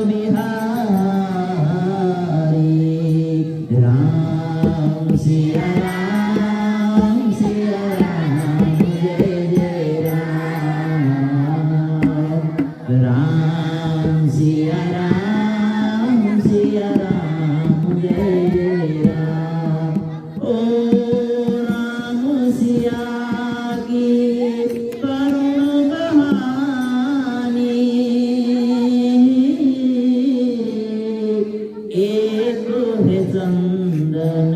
बिहारी राम सिया राम जय जय राम राम सिया राम जय जय राम ओ राम सिया की करुण कहानी एक है चंदन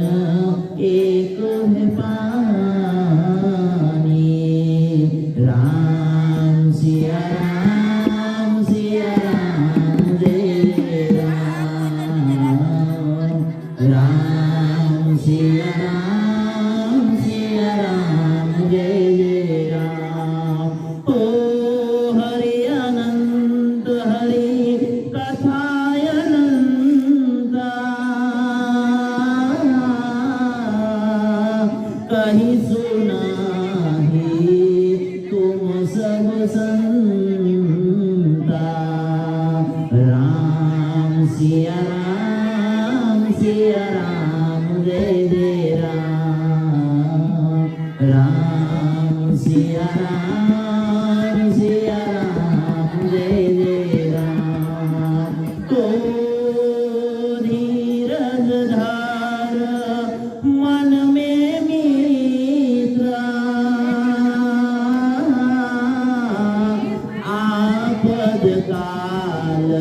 एक है पानी राम सिया राम जय जय राम सिया राम जय जय राम ओ हरि अनंत हरि कथाय अनंता कहीं सुना ही तुम सब संता राम सिया राम जय जय राम सिया राम जय जय राम तो धीरज धार मन में मित्रा आपद काल